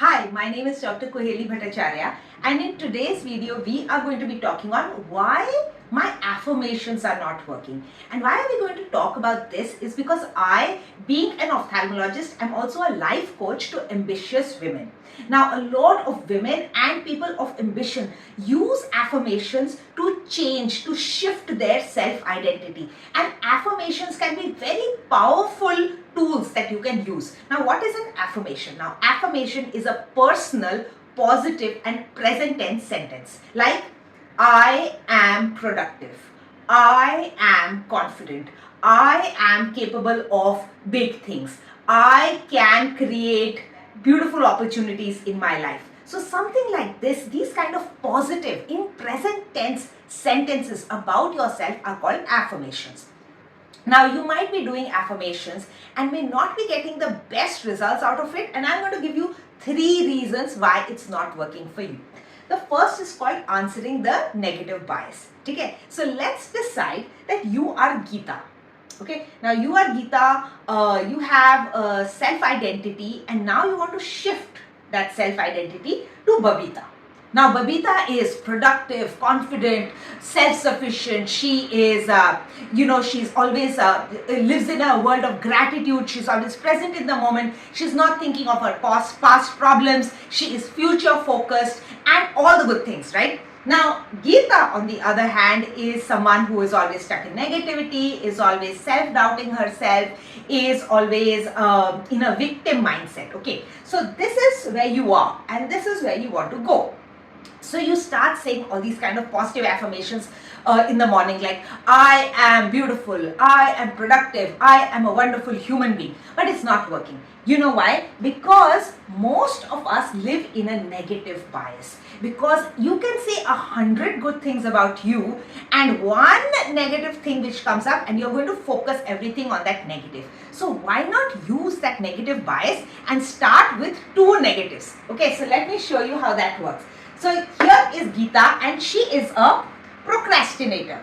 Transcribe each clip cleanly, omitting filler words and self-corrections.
Hi, my name is Dr. Koheli Bhattacharya, and in today's video we are going to be talking on why my affirmations are not working. And why are we going to talk about this is because I, being an ophthalmologist, am also a life coach to ambitious women. Now, a lot of women and people of ambition use affirmations to change, to shift their self-identity. And affirmations can be very powerful tools that you can use. Now, what is an affirmation? Now, affirmation is a personal, positive and present tense sentence like I am productive, I am confident, I am capable of big things, I can create beautiful opportunities in my life. So something like this, these kind of positive in present tense sentences about yourself are called affirmations. Now, you might be doing affirmations and may not be getting the best results out of it, and I'm going to give you 3 reasons why it's not working for you. The first is called answering the negative bias. Okay, so let's decide that you are Geeta. Okay, now you are Geeta, you have a self-identity, and now you want to shift that self-identity to Babita. Now, Babita is productive, confident, self-sufficient. She is, she's always lives in a world of gratitude. She's always present in the moment. She's not thinking of her past problems. She is future-focused and all the good things, right? Now, Geeta, on the other hand, is someone who is always stuck in negativity, is always self-doubting herself, is always in a victim mindset. Okay, so this is where you are and this is where you want to go. So you start saying all these kind of positive affirmations in the morning like I am beautiful, I am productive, I am a wonderful human being. But it's not working. You know why? Because most of us live in a negative bias. Because you can say 100 good things about you and one negative thing which comes up and you're going to focus everything on that negative. So why not use that negative bias and start with 2 negatives? Okay, so let me show you how that works. So here is Geeta and she is a procrastinator.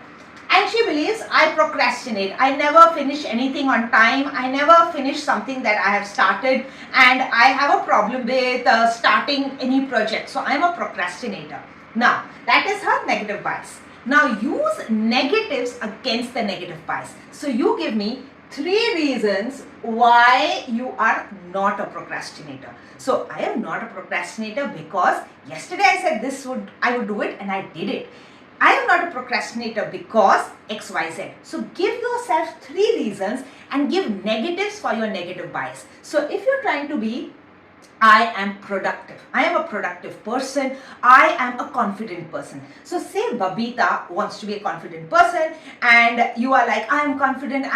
And she believes I procrastinate. I never finish anything on time. I never finish something that I have started. And I have a problem with starting any project. So I am a procrastinator. Now, that is her negative bias. Now, use negatives against the negative bias. So you give me 3 reasons why you are not a procrastinator. So I am not a procrastinator because yesterday I said I would do it and I did it. I am not a procrastinator because XYZ. So give yourself 3 reasons and give negatives for your negative bias. So if you're trying to be I am productive. I am a productive person. I am a confident person. So say Babita wants to be a confident person and you are like, I am confident.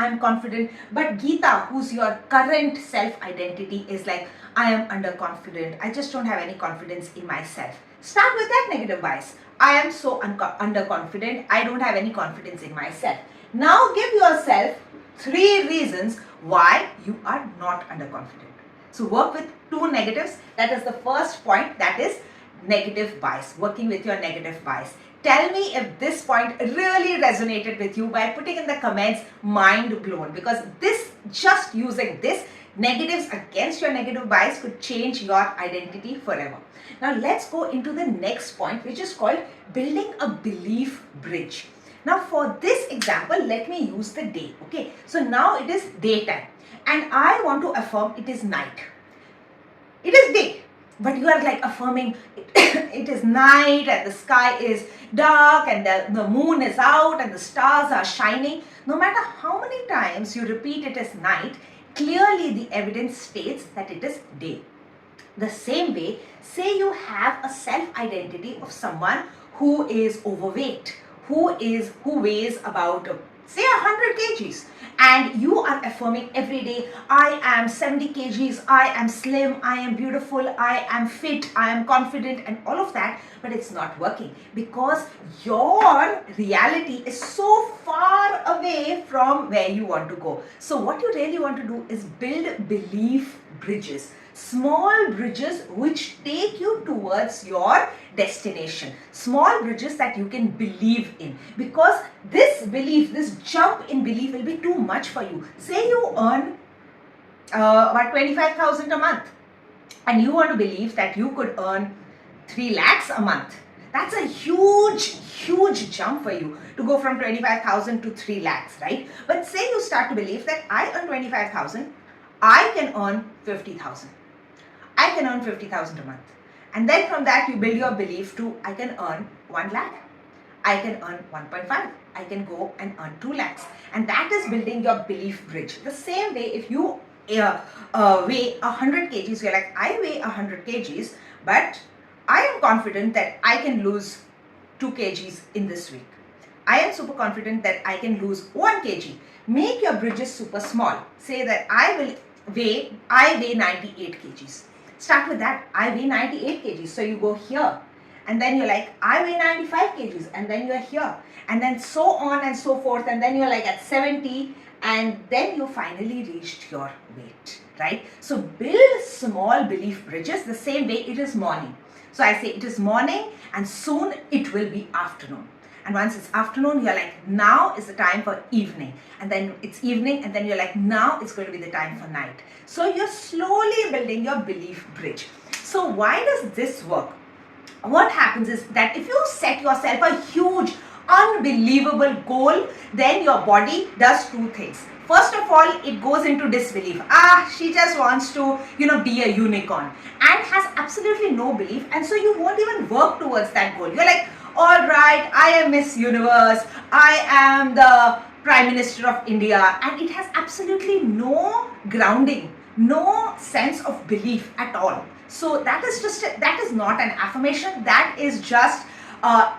But Geeta, who's your current self-identity, is like, I am underconfident. I just don't have any confidence in myself. Start with that negative bias. I am so underconfident. I don't have any confidence in myself. Now give yourself 3 reasons why you are not underconfident. So work with 2 negatives. That is the first point, that is negative bias, working with your negative bias. Tell me if this point really resonated with you by putting in the comments mind blown, because this, just using this negatives against your negative bias could change your identity forever. Now let's go into the next point, which is called building a belief bridge. Now for this example, let me use the day. Okay, so now it is daytime and I want to affirm it is night. It is day, but you are like affirming it is night and the sky is dark and the moon is out and the stars are shining. No matter how many times you repeat it as night, clearly the evidence states that it is day. The same way, say you have a self-identity of someone who is overweight, who weighs about say 100 kgs and you are affirming every day, I am 70 kgs, I am slim, I am beautiful, I am fit, I am confident and all of that, but it's not working because your reality is so far away from where you want to go. So what you really want to do is build belief bridges. Small bridges which take you towards your destination. Small bridges that you can believe in, because this belief, this jump in belief will be too much for you. Say you earn about 25,000 a month. and you want to believe that you could earn 3 lakhs a month. That's a huge jump for you to go from 25,000 to 3 lakhs, right? But say you start to believe that I earn 25,000, I can earn 50,000. I can earn 50,000 a month. And then from that you build your belief to I can earn 1 lakh. I can earn 1.5. I can go and earn 2 lakhs. And that is building your belief bridge. The same way, if you weigh 100 kgs, you're like, I weigh 100 kgs, but I am confident that I can lose 2 kgs in this week. I am super confident that I can lose 1 kg. Make your bridges super small. Say that I weigh 98 kgs. Start with that. I weigh 98 kgs. So you go here. And then you're like, I weigh 95 kgs. And then you're here. And then so on and so forth. And then you're like at 70. And then you finally reached your weight, right? So build small belief bridges. The same way it is morning. So I say it is morning and soon it will be afternoon. And once it's afternoon, you're like, now is the time for evening. And then it's evening and then you're like, now it's going to be the time for night. So you're slowly building your belief bridge. So why does this work? What happens is that if you set yourself a huge, unbelievable goal, then your body does 2 things. First of all, it goes into disbelief. She just wants to, be a unicorn, and has absolutely no belief. And so you won't even work towards that goal. You're like, all right, I am Miss Universe. I am the Prime Minister of India. And it has absolutely no grounding, no sense of belief at all. So that is not an affirmation. That is just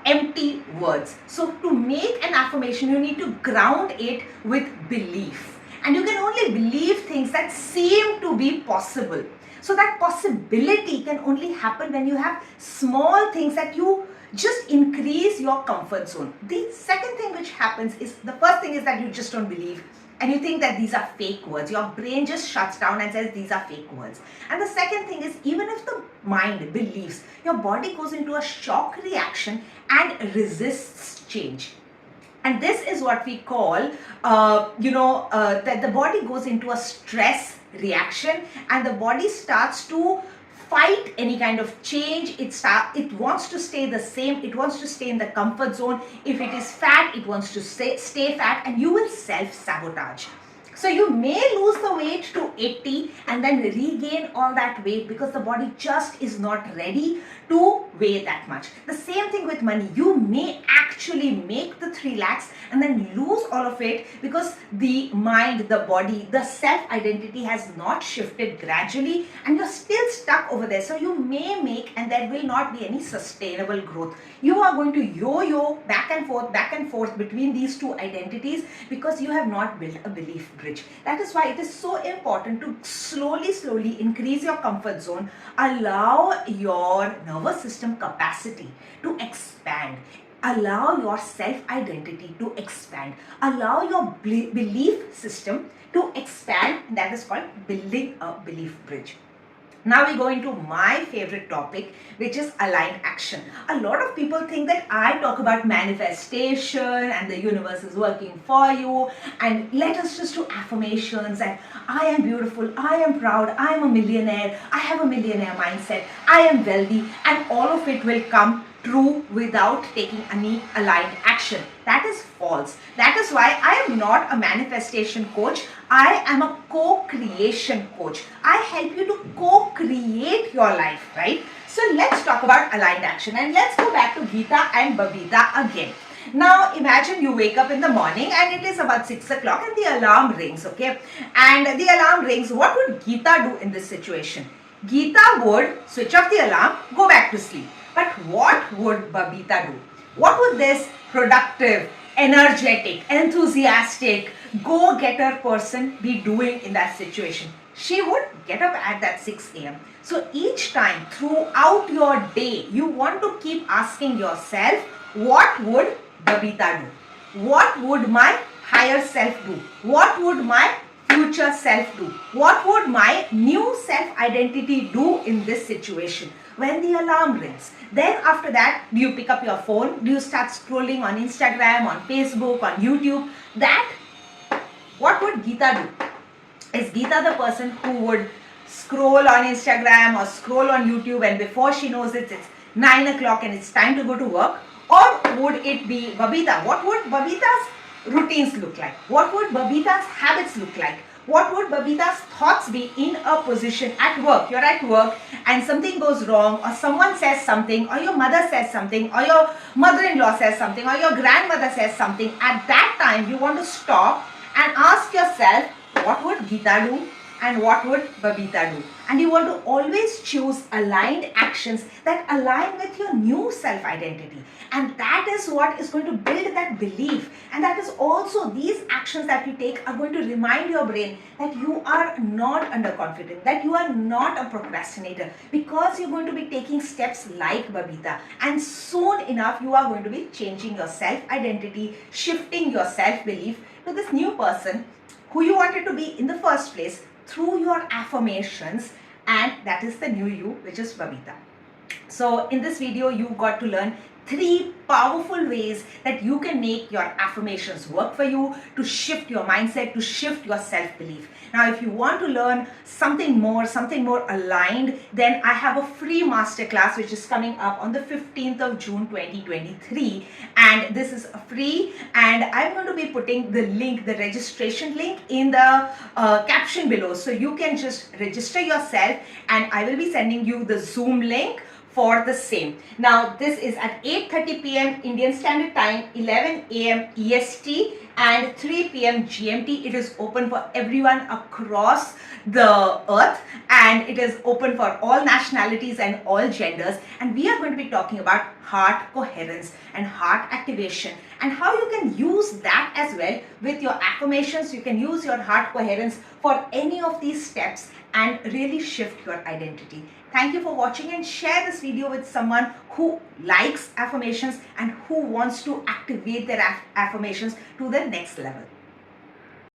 empty words. So to make an affirmation, you need to ground it with belief. And you can only believe things that seem to be possible. So that possibility can only happen when you have small things that you just increase your comfort zone. The second thing which happens is, the first thing is that you just don't believe. And you think that these are fake words. Your brain just shuts down and says these are fake words. And the second thing is, even if the mind believes, your body goes into a shock reaction and resists change. And this is what we call, that the body goes into a stress reaction and the body starts to fight any kind of change. It wants to stay the same. It wants to stay in the comfort zone. If it is fat, it wants to stay fat, and you will self-sabotage. So you may lose the weight to 80 and then regain all that weight because the body just is not ready to weigh that much. The same thing with money. You may actually make the 3 lakhs and then lose all of it because the mind, the body, the self-identity has not shifted gradually and you're still stuck over there. So you may make, and there will not be any sustainable growth. You are going to yo-yo back and forth between these two identities because you have not built a belief bridge. That is why it is so important to slowly increase your comfort zone. Allow your nervous system capacity to expand. Allow your self-identity to expand. Allow your belief system to expand. That is called building a belief bridge. Now we go into my favorite topic, which is aligned action. A lot of people think that I talk about manifestation and the universe is working for you, and let us just do affirmations and I am beautiful, I am proud, I am a millionaire, I have a millionaire mindset, I am wealthy, and all of it will come true without taking any aligned action. That is false. That is why I am not a manifestation coach. I am a co-creation coach. I help you to co-create your life, right? So let's talk about aligned action and let's go back to Geeta and Babita again. Now imagine you wake up in the morning and it is about 6 o'clock and the alarm rings, okay? And the alarm rings. What would Geeta do in this situation? Geeta would switch off the alarm, go back to sleep. But what would Babita do? What would this productive, energetic, enthusiastic, go-getter person be doing in that situation? She would get up at that 6 a.m. So each time throughout your day, you want to keep asking yourself, what would Babita do? What would my higher self do? What would my future self do? What would my new self-identity do in this situation? When the alarm rings, then after that, do you pick up your phone? Do you start scrolling on Instagram, on Facebook, on YouTube? What would Geeta do? Is Geeta the person who would scroll on Instagram or scroll on YouTube, and before she knows it, it's 9 o'clock and it's time to go to work? Or would it be Babita? What would Babita's routines look like? What would Babita's habits look like? What would Babita's thoughts be in a position at work? You're at work and something goes wrong, or someone says something, or your mother says something, or your mother-in-law says something, or your grandmother says something. At that time, you want to stop and ask yourself, what would Geeta do? And what would Babita do? And you want to always choose aligned actions that align with your new self-identity. And that is what is going to build that belief. And that is also, these actions that you take are going to remind your brain that you are not underconfident, that you are not a procrastinator, because you're going to be taking steps like Babita. And soon enough, you are going to be changing your self-identity, shifting your self-belief to this new person who you wanted to be in the first place, through your affirmations, and that is the new you, which is Babita. So in this video, you got to learn 3 powerful ways that you can make your affirmations work for you, to shift your mindset, to shift your self-belief. Now, if you want to learn something more aligned, then I have a free masterclass which is coming up on the 15th of June 2023, and this is free, and I'm going to be putting the link, the registration link, in the caption below, so you can just register yourself, and I will be sending you the Zoom link for the same. Now, this is at 8:30 p.m. Indian Standard Time, 11 a.m. EST, and 3 p.m. GMT. It is open for everyone across the earth, and it is open for all nationalities and all genders. And we are going to be talking about heart coherence and heart activation, and how you can use that as well with your affirmations. You can use your heart coherence for any of these steps and really shift your identity. Thank you for watching, and share this video with someone who likes affirmations and who wants to activate their affirmations to the next level.